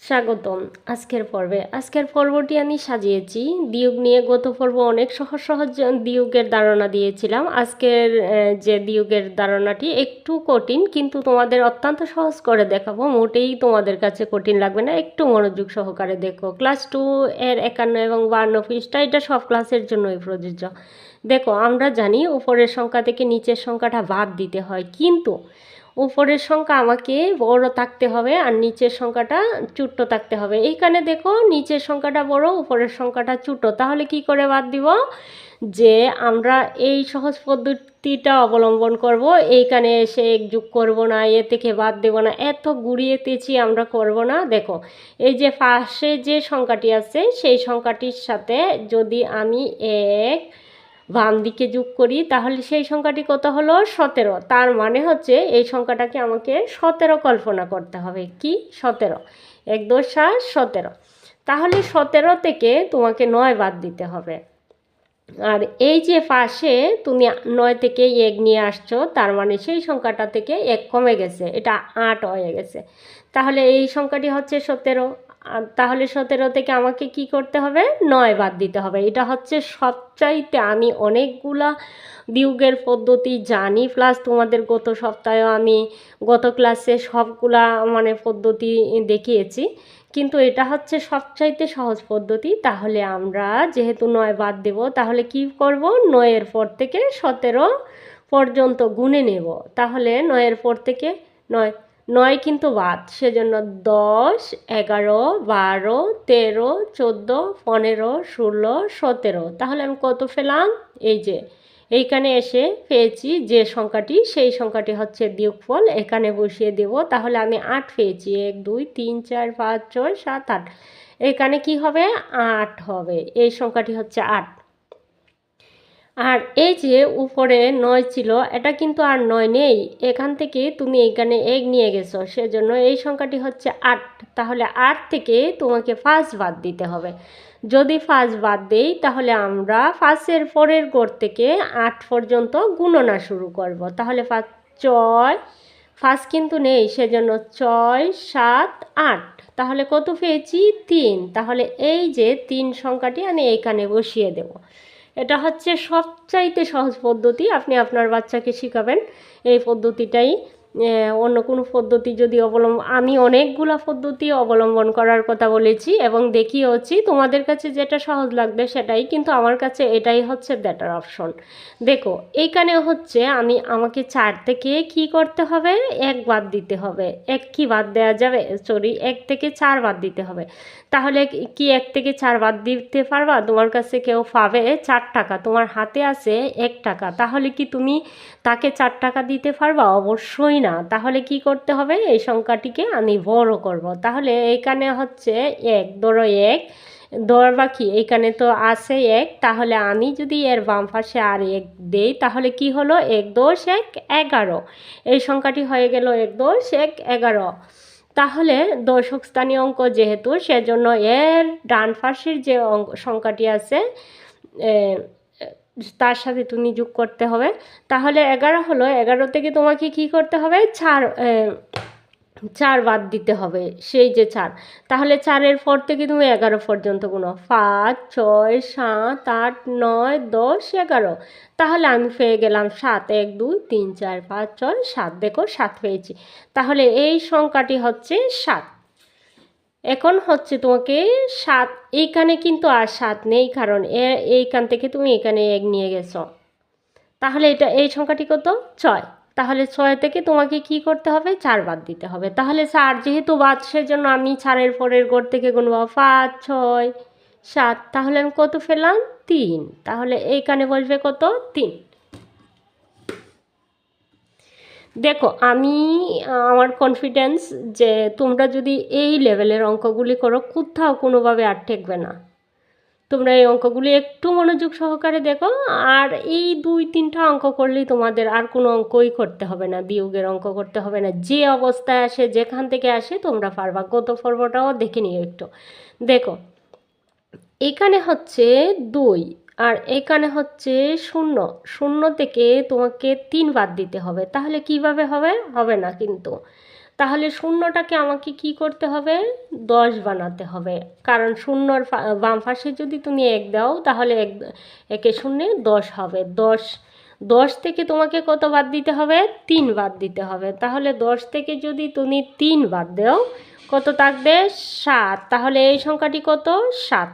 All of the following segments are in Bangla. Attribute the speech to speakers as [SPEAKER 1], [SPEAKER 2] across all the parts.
[SPEAKER 1] স্বাগতম আজকের পর্বটি আমি সাজিয়েছি দিয়োগ নিয়ে। গত পর্ব অনেক সহজ সহজ দিয়োগের ধারণা দিয়েছিলাম। আজকের যে দিয়োগের ধারণাটি একটু কঠিন, কিন্তু তোমাদের অত্যন্ত সহজ করে দেখাবো। মোটেই তোমাদের কাছে কঠিন লাগবে না, একটু মনোযোগ সহকারে দেখো। ক্লাস 2 এর 51 এবং 52 পৃষ্ঠা, এটা সব ক্লাসের জন্যই প্রযোজ্য। দেখো, আমরা জানি উপরের সংখ্যা থেকে নিচের সংখ্যাটা বাদ দিতে হয়, কিন্তু উপরের সংখ্যা আমাকে বড় থাকতে হবে আর নিচের সংখ্যাটা ছোট থাকতে হবে। এইখানে দেখো, নিচের সংখ্যাটা বড়, উপরের সংখ্যাটা ছোট, তাহলে কি করে বাদ দিব? যে আমরা এই সহজ পদ্ধতিটা অবলম্বন করব। এইখানে এসে যোগ করব না, এ থেকে বাদ দেব না, এত গুড়িয়ে তেছি আমরা করব না। দেখো, এই যে পাশে যে সংখ্যাটি আছে সেই সংখ্যাটির সাথে যদি আমি এক বাম দিকে যোগ করি, তাহলে সেই সংখ্যাটি কত হলো? 17। তার মানে হচ্ছে এই সংখ্যাটাকে আমাকে 17 কল্পনা করতে হবে। কি 17? 1 2 7 17। তাহলে 17 থেকে তোমাকে 9 বাদ দিতে হবে। আর এই যে পাশে তুমি 9 থেকে 1 নিয়ে আসছো, তার মানে সেই সংখ্যাটা থেকে 1 কমে গেছে, এটা 8 হয়ে গেছে। তাহলে এই সংখ্যাটি হচ্ছে 17। তাহলে 17 থেকে আমাকে কি করতে হবে? 9 বাদ দিতে হবে। এটা হচ্ছে সবচাইতে, আমি অনেকগুলা বিয়োগের পদ্ধতি জানি, প্লাস তোমাদের গত সপ্তাহে আমি গত ক্লাসে সবগুলা পদ্ধতি দেখিয়েছি, কিন্তু এটা হচ্ছে সবচাইতে সহজ পদ্ধতি। তাহলে আমরা যেহেতু 9 বাদ দেব, তাহলে কি করব? 9 এর পর থেকে 17 পর্যন্ত গুনে নেব। তাহলে 9 এর পর থেকে 9 কিন্তু বাদ, সেজন্য 10 11 12 13 14 15 16 17। তাহলে আমি কত পেলাম? এই যে এইখানে এসে পেয়েছি যে সংখ্যাটি, সেই সংখ্যাটি হচ্ছে বিয়োগফল, এখানে বসিয়ে দেব। তাহলে আমি 8 পেয়েছি। 1 2 3 4 5 6 7 8। এখানে কি হবে? 8 হবে। এই সংখ্যাটি হচ্ছে 8। আর এই যে উপরে 9 ছিল, এটা কিন্তু আর 9 নেই। এখান থেকে তুমি এইখানে 1 নিয়ে গেছো, সেজন্য এই সংখ্যাটি হচ্ছে 8। তাহলে 8 থেকে তোমাকে 5 বাদ দিতে হবে। যদি 5 বাদ দেই, তাহলে আমরা 5-এর পরের ঘর থেকে 8 পর্যন্ত গুণনা শুরু করব। তাহলে 5 6, 5 কিন্তু নেই, সেজন্য 6 7 8। তাহলে কত পেয়েছি? 3। তাহলে এই যে 3 সংখ্যাটি আমি এইখানে বসিয়ে দেব। এটা হচ্ছে সবচাইতে সহজ পদ্ধতি, আপনি আপনার বাচ্চাকে শিখাবেন এই পদ্ধতিটাই। অন্য কোনো পদ্ধতি যদি আমি অনেকগুলো পদ্ধতি অবলম্বন করার কথা বলেছি এবং দেখিয়েওছি। তোমাদের কাছে যেটা সহজ লাগবে সেটাই, কিন্তু আমার কাছে এটাই হচ্ছে বেটার অপশন। দেখো, এইখানে হচ্ছে আমাকে 4 থেকে কি করতে হবে? 1 বাদ দিতে হবে। 1 কি বাদ দেওয়া যাবে? 1 থেকে 4 বাদ দিতে হবে। তাহলে কি 1 থেকে 4 বাদ দিতে পারবা? তোমার কাছে কেউ পাবে 4 টাকা, তোমার হাতে আছে 1 টাকা, তাহলে কি তুমি তাকে 4 টাকা দিতে পারবা? অবশ্যই না। তাহলে কি করতে হবে? এই সংখ্যাটিকে আমি বড় করব। তাহলে এইখানে হচ্ছে 1, ধরো 1 ধরবা, কি এইখানে তো আছে 1, তাহলে আমি যদি এর বাম পাশে আর 1 দেই, তাহলে কি হলো? 1 10 1 11। এই সংখ্যাটি হয়ে গেল 1 10 1 11। তাহলে দশক স্থানীয় অঙ্ক যেহেতু, সেজন্য এর ডান পাশের যে সংখ্যাটি আছে তার সাথে তুমি যোগ করতে হবে। তাহলে 11 হলো। 11 থেকে তোমাকে কি করতে হবে? 4 বাদ দিতে হবে, সেই যে 4। তাহলে 4-এর পর থেকে তুমি 11 পর্যন্ত গুনো। 5 6 7 8 9 10 11। তাহলে আমি পেয়ে গেলাম 7। 1 2 3 4 5 6 7। দেখো, 7 পেয়েছি। তাহলে এই সংখ্যাটি হচ্ছে 7। এখন হচ্ছে তোমাকে 7, এইখানে কিন্তু আর 7 নেই, কারণ এইখান থেকে তুমি এখানে 1 নিয়ে গেছো। তাহলে এই সংখ্যাটি কত? 6। তাহলে 6 থেকে তোমাকে কি করতে হবে? 4 বাদ দিতে হবে। তাহলে 4 যেহেতু বাদ, সেজন্য আমি 4-এর পরের ঘর থেকে গুনবো 5 6 7। তাহলে আমি কত পেলাম? 3। তাহলে এইখানে বসবে কত? 3। দেখো, আমার কনফিডেন্স যে তোমরা যদি এই লেভেলের অঙ্কগুলি করো, কোথাও কোনোভাবে আর ঠেকবে না। তোমরা এই অঙ্কগুলি একটু মনোযোগ সহকারে দেখো, আর এই 2-3টা অঙ্ক করলেই তোমাদের আর কোনো অঙ্কই করতে হবে না, বিয়োগের অঙ্ক করতে হবে না। যে অবস্থায় আসে, যেখান থেকে আসে, তোমরা পারবা। গত পর্বটাও দেখে নিও একটু। দেখো, এখানে হচ্ছে 2 আর এখানে হচ্ছে 0। 0 থেকে তোমাকে 3 বাদ দিতে হবে। তাহলে কিভাবে হবে? হবে না কিন্তু। তাহলে শূন্যটাকে আমাকে কি করতে হবে, 10 বানাতে হবে, কারণ শূন্যর বাম পাশে যদি তুমি 1 দাও তাহলে একে শূন্যে 10 হবে। 10 থেকে তোমাকে কত বাদ দিতে হবে, 3 বাদ দিতে হবে। তাহলে 10 থেকে যদি তুমি 3 বাদ দাও কত থাকবে, 7। তাহলে এই সংখ্যাটি কত, 7।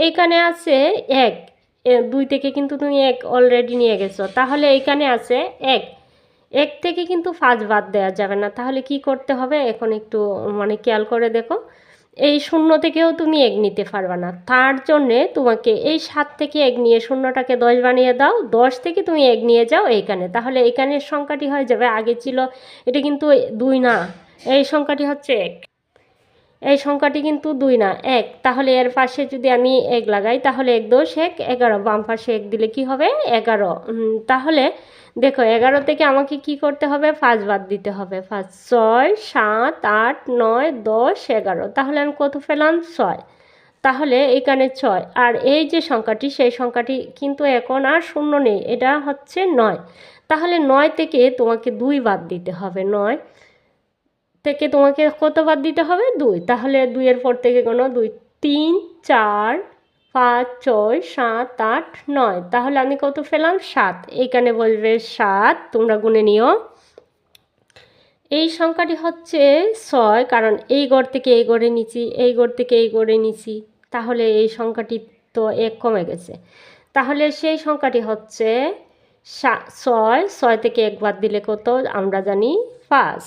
[SPEAKER 1] এইখানে আছে 1, 2 থেকে কিন্তু তুমি 1 অলরেডি নিয়ে গেছো, তাহলে এইখানে আছে 1 থেকে কিন্তু 5 বাদ দেওয়া যাবে না। তাহলে কি করতে হবে, এখন একটু মানে খেয়াল করে দেখো, এই শূন্য থেকেও তুমি 1 নিতে পারবে না, তার জন্যে তোমাকে এই 7 থেকে 1 নিয়ে শূন্যটাকে 10 বানিয়ে দাও, 10 থেকে তুমি 1 নিয়ে যাও এইখানে, তাহলে এইখানের সংখ্যাটি হয়ে যাবে, আগে ছিল এটা কিন্তু 2 না, এই সংখ্যাটি হচ্ছে 1, এই সংখ্যাটি কিন্তু 2 না 1। তাহলে এর পাশে যদি আমি 1 লাগাই তাহলে 1 2 1 11, বাম পাশে 1 দিলে কি হবে, 11। তাহলে দেখো 11 থেকে আমাকে কি করতে হবে, 5 বাদ দিতে হবে। 5 6 7 8 9 10 11, তাহলে আমি কত পেলাম, 6। তাহলে এখানে 6, আর এই যে সংখ্যাটি সেই সংখ্যাটি কিন্তু এখন আর শূন্য নেই, এটা হচ্ছে 9। তাহলে 9 থেকে তোমাকে 2 বাদ দিতে হবে, 9 থেকে তোমাকে কত বাদ দিতে হবে, 2। তাহলে 2 এর পর থেকে কোনো 2 3 4 5 6 7 8 9, তাহলে আমি কত পেলাম, 7। এইখানে বলবে 7, তোমরা গুনে নিও। এই সংখ্যাটি হচ্ছে 6, কারণ এই ঘর থেকে এই ঘরে নিচ্ছি, এই ঘর থেকে এই ঘরে নিচ্ছি, তাহলে এই সংখ্যাটি তো 1 কমে গেছে। তাহলে সেই সংখ্যাটি হচ্ছে 6, 6 থেকে 1 বাদ দিলে কত আমরা জানি, 5।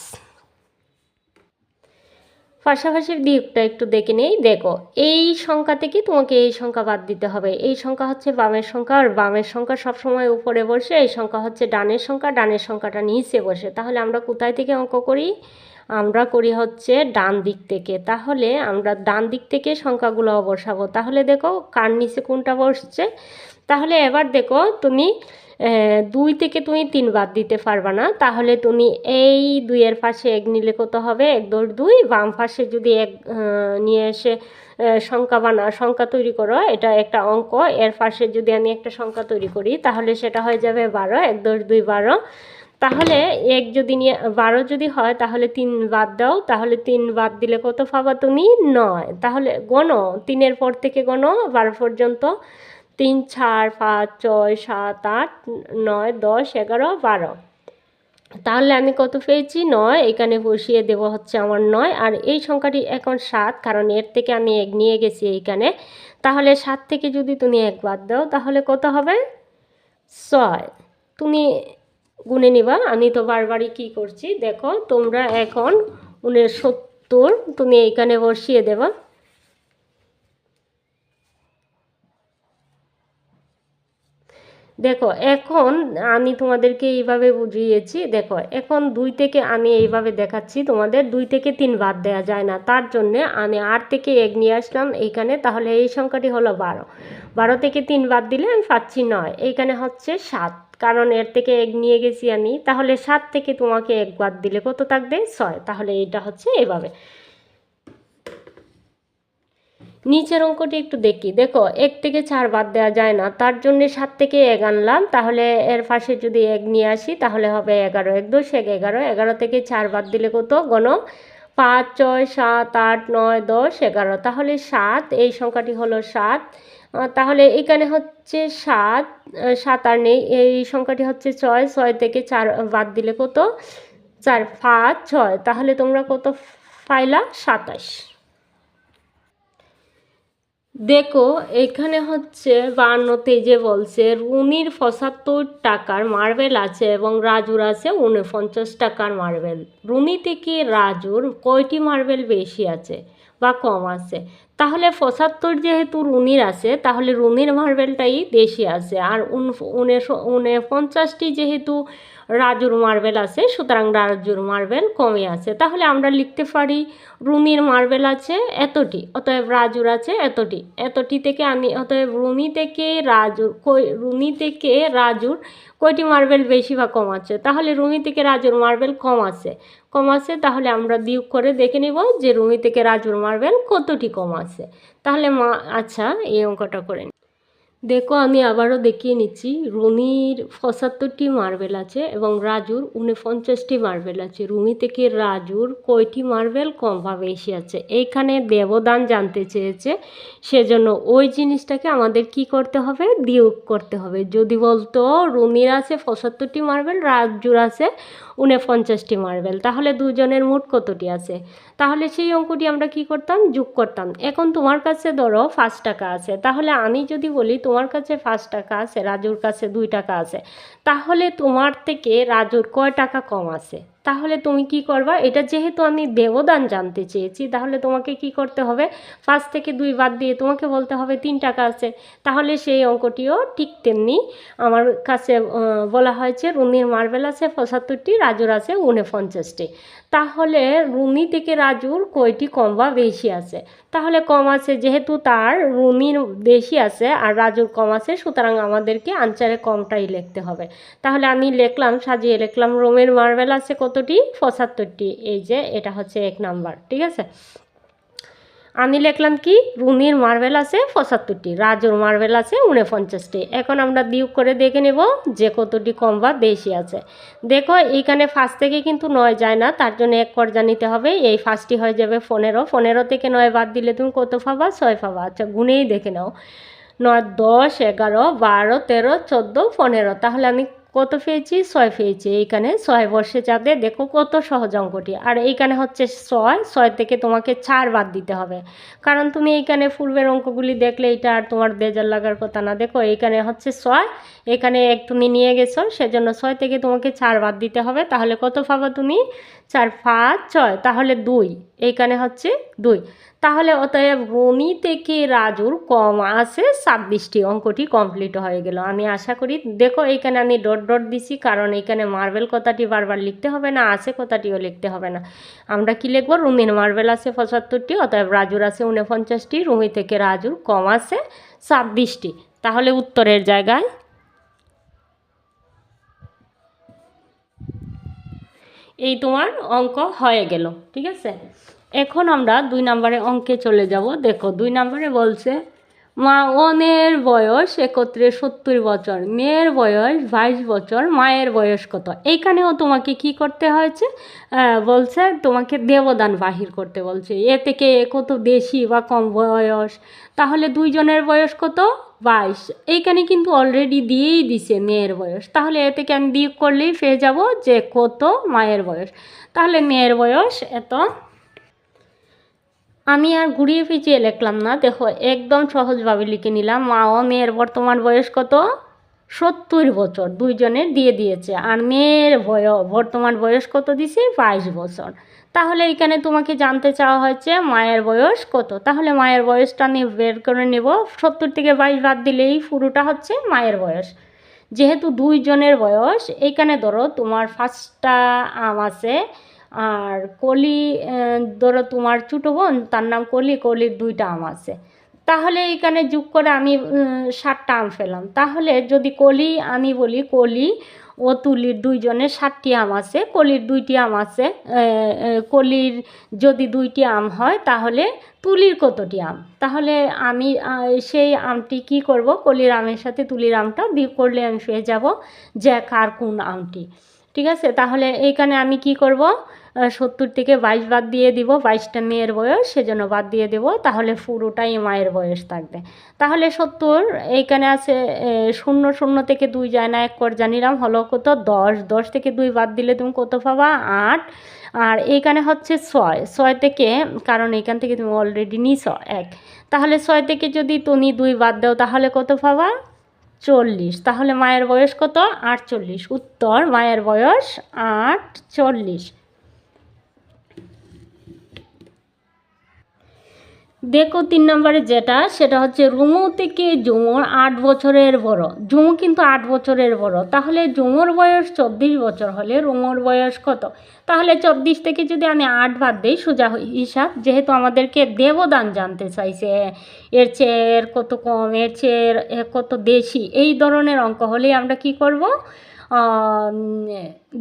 [SPEAKER 1] পাশাপাশির দিকটা একটু দেখে নেই। দেখো এই সংখ্যা থেকে তোমাকে এই সংখ্যা বাদ দিতে হবে, এই সংখ্যা হচ্ছে বামের সংখ্যা, আর বামের সংখ্যা সবসময় উপরে বসে, এই সংখ্যা হচ্ছে ডানের সংখ্যা, ডানের সংখ্যাটা নিচে বসে। তাহলে আমরা কোথায় থেকে অঙ্ক করি, আমরা করি হচ্ছে ডান দিক থেকে। তাহলে আমরা ডান দিক থেকে সংখ্যাগুলো বসাবো। তাহলে দেখো কার নিচে কোনটা বসছে। তাহলে এবার দেখো তুমি 2 থেকে তুমি 3 বাদ দিতে পারবা না, তাহলে তুমি এই 2 এর পাশে 1 নিলে কত হবে, 1 2 2, বাম পাশে যদি 1 নিয়ে এসে সংখ্যা তৈরি করো, এটা একটা অঙ্ক, এর পাশে যদি আমি একটা সংখ্যা তৈরি করি তাহলে সেটা হয়ে যাবে 12, 1 2 2 12। তাহলে 1 যদি নিয়ে 12 যদি হয় তাহলে 3 বাদ দাও, তাহলে 3 বাদ দিলে কত পাবা তুমি, 9। তাহলে গণো 3 এর পর থেকে গণো 12 পর্যন্ত, 3 4 5 6 7 8 9 10 11 12। তাহলে আমি কত পেয়েছি, 9। এখানে বসিয়ে দেব হচ্ছে আমার 9, আর এই সংখ্যাটি এখন 7, কারণ এর থেকে আমি 1 নিয়ে গেছি এইখানে। তাহলে 7 থেকে যদি তুমি 1 বাদ দাও তাহলে কত হবে, 6। তুমি গুনে নিবা, আমি তো বারবারই কি করছি দেখো, তোমরা এখন 69 তুমি এইখানে বসিয়ে দেবা। দেখো এখন আমি তোমাদেরকে এইভাবে বুঝিয়েছি, দেখো এখন 2 থেকে আমি এইভাবে দেখাচ্ছি তোমাদের, 2 থেকে 3 বাদ দেওয়া যায় না, তার জন্য আমি 8 থেকে 1 নিয়ে আসলাম এইখানে। তাহলে এই সংখ্যাটি হলো 12, 12 থেকে 3 বাদ দিলে আমি পাচ্ছি 9, এইখানে হচ্ছে 7, কারণ এর থেকে 1 নিয়ে গেছি আমি। তাহলে 7 থেকে তোমাকে 1 বাদ দিলে কত থাকবে, 6। তাহলে এটা হচ্ছে এভাবে। নিচের অঙ্কটি একটু দেখি, দেখো 1 থেকে 4 বাদ দেওয়া যায় না, তার জন্য 7 থেকে 1 আনলাম, তাহলে এর পাশে যদি 1 নিয়ে আসি তাহলে হবে 11, 1 2 1 11, 11 থেকে 4 বাদ দিলে কত, গণো 5 6 7 8 9 10 11, তাহলে 7, এই সংখ্যাটি হলো 7। তাহলে এখানে হচ্ছে 7, 7 আর নেই, এই সংখ্যাটি হচ্ছে 6, 6 থেকে 4 বাদ দিলে কত, 4 5 6, তাহলে তোমরা কত পাইলা, 27। দেখো এখানে হচ্ছে 52তে যে বলছে রুনির 75 টাকার মার্বেল আছে এবং রাজুর আছে 49 টাকার মার্বেল। রুনি থেকে রাজুর কয়টি মার্বেল বেশি আছে বা কম আছে? তাহলে 75 যেহেতু রুনির আছে তাহলে রুনির মার্বেলটাই বেশি আছে, আর 49টি যেহেতু রাজুর মার্বেল আছে সুতরাং রাজুর মার্বেল কমে আছে। তাহলে আমরা লিখতে পারি রুনির মার্বেল আছে এতটি, অতএব রাজুর আছে এতটি। এতটি থেকে আমি অতএব রুনি থেকে রাজুর কয়টি মার্বেল বেশি বা কম আছে? তাহলে রুনি থেকে রাজুর মার্বেল কম আছে, তাহলে আমরা বিয়োগ করে দেখে নেব যে রুনি থেকে রাজুর মার্বেল কতটি কম আছে। তাহলে আচ্ছা এই অঙ্কটা করে নিই। দেখো আমি আবারও দেখিয়ে নিচ্ছি, রুমির 75টি মার্বেল আছে এবং রাজুর 49টি মার্বেল আছে। রুমি থেকে রাজুর কয়টি মার্বেল কম বা বেশি আছে এইখানে দেবদান জানতে চেয়েছে, সেজন্য ওই জিনিসটাকে আমাদের কি করতে হবে, বিয়োগ করতে হবে। যদি বলতো রুমির আছে 75টি মার্বেল, রাজুর আছে 49টি মার্বেল, তাহলে দুজনের মোট কতটি আছে, তাহলে সেই অঙ্কটি আমরা কি করতাম, যোগ করতাম। এখন তোমার কাছে ধরো 5 টাকা আছে, তাহলে আমি যদি বলি তোমার কাছে 5 টাকা আছে, রাজুর কাছে 2 টাকা আছে, তাহলে তোমার থেকে রাজুর কয় টাকা কম আছে। তাহলে তুমি কি করবা, এটা যেহেতু আমি দেবদান জানতে চেয়েছি, তাহলে তোমাকে কি করতে হবে, 5 থেকে 2 বাদ দিয়ে তোমাকে বলতে হবে 3 টাকা আছে। তাহলে সেই অঙ্কটিও ঠিক তেমনি আমার কাছে বলা হয়েছে রুমির মার্বেল আছে 75টি, রাজুর আছে 49টি। তাহলে রুমি থেকে রাজুর কয়টি কম বা বেশি আছে, তাহলে কম আছে, যেহেতু তার রুমির বেশি আছে আর রাজুর কম আছে, সুতরাং আমাদেরকে আনসারে কমটাই লিখতে হবে। তাহলে আমি লিখলাম, সাজিয়ে লিখলাম, রুমির মার্বেল আছে কতটি, 75টি, এই যে এটা হচ্ছে 1 নাম্বার, ঠিক আছে। আমি লিখলাম কি, রুমির মার্বেল আছে 75টি, রাজুর মার্বেল আছে 49টি। এখন আমরা বিয়োগ করে দেখে নেব যে কতটি কম বা বেশি আছে। দেখো এইখানে 5 থেকে কিন্তু 9 যায় না, তার জন্য 1 পর্যা নিতে হবে। এই 5টি হয়ে যাবে 15, 15 থেকে 9 বাদ দিলে তুমি কত পাবা, 6 পাবা। আচ্ছা গুনেই দেখে নাও, 9, 10, 11, 12, 13, 14, 15, তাহলে আমি কত পেয়েছি, 6 পেয়েছি। এইখানে 6 বসে যাবে, দেখো কত সহজ অঙ্কটি। আর এইখানে হচ্ছে 6 থেকে তোমাকে 4 বাদ দিতে হবে, কারণ তুমি এইখানে পূর্বের অঙ্কগুলি দেখলে এটা আর তোমার বেজার লাগার কথা না। দেখো এইখানে হচ্ছে 6, এখানে এক তুমি নিয়ে গেছো, সেজন্য 6 থেকে তোমাকে 4 বাদ দিতে হবে। তাহলে কত পাবা তুমি, 4, 5, 6, তাহলে 2, এইখানে হচ্ছে 2। তাহলে অতএব রুমি থেকে রাজুর কম আছে 26টি, অঙ্কটি কমপ্লিট হয়ে গেল। আমি আশা করি, দেখো এইখানে আমি ডট ডট দিছি, কারণ এইখানে মার্বেল কথাটি বারবার লিখতে হবে না, আছে কথাটিও লিখতে হবে না। আমরা কি লিখবো, রুমির মার্বেল আছে 75টি, অতএব রাজুর আছে 49টি, রুমি থেকে রাজুর কম আছে 26টি। তাহলে উত্তরের জায়গায় এই তোমার অঙ্ক হয়ে গেল, ঠিক আছে। এখন আমরা 2 নম্বরে অঙ্কে চলে যাব। দেখো 2 নম্বরে বলছে, মাওনের বয়স একত্রে 70 বছর, মেয়ের বয়স 22 বছর, মায়ের বয়স কত। এইখানেও তোমাকে কি করতে হয়েছে, বলছে তোমাকে দেবদান বাহির করতে বলছে, এ থেকে কত বেশি বা কম বয়স। তাহলে দুইজনের বয়স কত, 22। এইখানে কিন্তু অলরেডি দিয়েই দিছে মেয়ের বয়স, তাহলে এ থেকে আমি বিয়োগ করলেই পেয়ে যাব যে কত মায়ের বয়স। তাহলে মেয়ের বয়স এত। আমি আর ঘুরিয়ে ফিরিয়ে লিখলাম না, দেখো একদম সহজভাবে লিখে নিলাম। মা ও মেয়ের বর্তমান বয়স কত, 70 বছর, দুইজনের দিয়ে দিয়েছে। আর মেয়ের বর্তমান বয়স কত দিছে, 22 বছর। তাহলে এখানে তোমাকে জানতে চাওয়া হয়েছে মায়ের বয়স কত। তাহলে মায়ের বয়সটা আমি বের করে নেব, 70 থেকে 22 বাদ দিলেই পুরোটা হচ্ছে মায়ের বয়স। যেহেতু দুইজনের বয়স, এইখানে ধরো তোমার 5টা আম আছে, আর কলি ধরো তোমার ছোটো বোন, তার নাম কলি, কলির 2টা আম আছে। তাহলে এখানে যোগ করে আমি 7টা আম পেলাম। তাহলে যদি কলি আমি বলি, কলি ও তুলির দুইজনের 7টি আম আছে, কলির 2টি আম আছে। কলির যদি 2টি আম হয়, তাহলে তুলির কতটি আম। তাহলে আমি সেই আমটি কি করব, কলির আমের সাথে তুলির আমটা বিয়োগ করলে আমি পেয়ে যাব যে কার কোন আমটি, ঠিক আছে। তাহলে এইখানে আমি কি করব, 70 থেকে 22 বাদ দিয়ে দিব, 22টা মেয়ের বয়স, সেজন্য বাদ দিয়ে দেব। তাহলে পুরোটাই মায়ের বয়স থাকবে। তাহলে 70 এইখানে আছে, 0, 0 থেকে 2 যায় না, 1 করে জানিলাম, হলো কত, 10, 10 থেকে 2 বাদ দিলে তুমি কত পাবা, 8। আর এইখানে হচ্ছে 6, 6 থেকে, কারণ এইখান থেকে তুমি অলরেডি নিছ 1, তাহলে 6 থেকে যদি তুমি 2 বাদ দাও, তাহলে কত পাবা, 40। তাহলে মায়ের বয়স কত, 48। উত্তর, মায়ের বয়স 48। দেখো 3 নম্বরে যেটা, সেটা হচ্ছে রুমু থেকে ঝুমুর 8 বছরের বড়। ঝুমু কিন্তু 8 বছরের বড়, তাহলে ঝুমুর বয়স 24 বছর হলে রুমুর বয়স কত। তাহলে 24 থেকে যদি আমি 8 বাদ দিই, সোজা হিসাব, যেহেতু আমাদেরকে দেবদান জানতে চাইছে, এর চেয়ে এর কত কম, এর চেয়ে কত বেশি, এই ধরনের অঙ্ক হলেই আমরা কি করব, আম,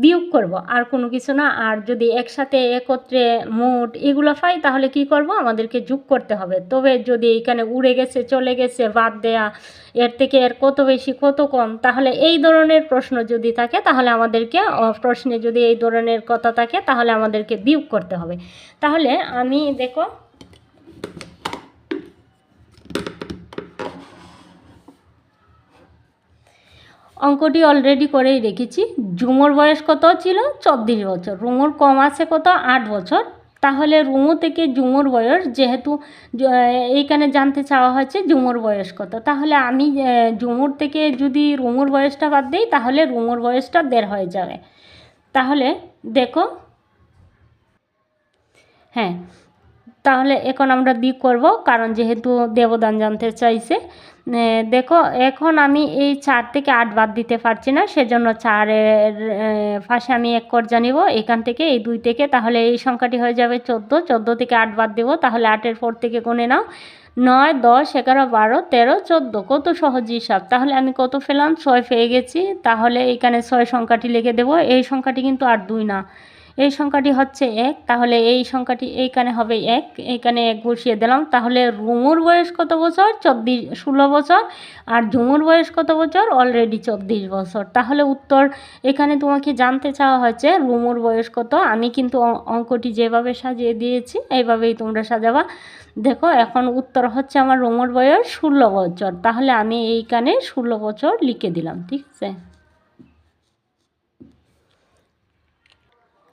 [SPEAKER 1] বিয়োগ করব, আর কোনো কিছু না। আর যদি একসাথে একত্রে মোট এগুলো পাই তাহলে কি করব, আমাদেরকে যোগ করতে হবে। তবে যদি এখানে উড়ে গেছে, চলে গেছে, বাদ দেয়া, এর থেকে এর কত বেশি কত কম, তাহলে এই ধরনের প্রশ্ন যদি থাকে তাহলে আমাদেরকে প্রশ্নে যদি এই ধরনের কথা থাকে তাহলে আমাদেরকে বিয়োগ করতে হবে। তাহলে আমি দেখো অঙ্কটি অলরেডি করেই রেখেছি। ঝুমুর বয়স কত ছিল? 24 বছর। রুমুর কম আছে কত? 8 বছর। তাহলে রুমু থেকে ঝুমুর বয়স, যেহেতু এইখানে জানতে চাওয়া হয়েছে ঝুমুর বয়স কত, তাহলে আমি ঝুমুর থেকে যদি রুমুর বয়সটা বাদ দিই তাহলে রুমুর বয়সটা 1.5 হয়ে যাবে। তাহলে দেখো, হ্যাঁ, তাহলে এখন আমরা বিয়োগ করব, কারণ যেহেতু দেবদান জানতে চাইছে। দেখো এখন আমি এই 4 থেকে 8 বাদ দিতে পারছি না, সেজন্য 4-এর পাশে আমি 1 কর্জা নিব এখান থেকে, এই 2 থেকে। তাহলে এই সংখ্যাটি হয়ে যাবে 14। 14 থেকে 8 বাদ দেবো, তাহলে 8-এর পর থেকে গুনে নাও। 9, 10, 11, 12, 13, 14। কত সহজ হিসাব। তাহলে আমি কত পেলাম? 6 পেয়ে গেছি। তাহলে এখানে 6 সংখ্যাটি লিখে দেবো। এই সংখ্যাটি কিন্তু আর 2 না, এই সংখ্যাটি হচ্ছে 1। তাহলে এই সংখ্যাটি এইখানে হবে 1, এইখানে 1 বসিয়ে দিলাম। তাহলে রুমুর বয়স কত বছর? 16 বছর। আর ঝুমুর বয়স কত বছর? অলরেডি 24 বছর। তাহলে উত্তর, এখানে তোমাকে জানতে চাওয়া হয়েছে রুমুর বয়স কত। আমি কিন্তু অঙ্কটি যেভাবে সাজিয়ে দিয়েছি এইভাবেই তোমরা সাজাবা। দেখো এখন উত্তর হচ্ছে আমার রুমুর বয়স 16 বছর। তাহলে আমি এইখানে 16 বছর লিখে দিলাম, ঠিক আছে।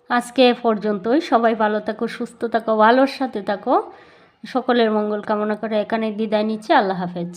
[SPEAKER 1] আজকে এ পর্যন্তই। সবাই ভালো থাকো, সুস্থ থাকো, ভালোর সাথে থাকো। সকলের মঙ্গল কামনা করে এখানে বিদায় নিচ্ছি। আল্লাহ হাফেজ।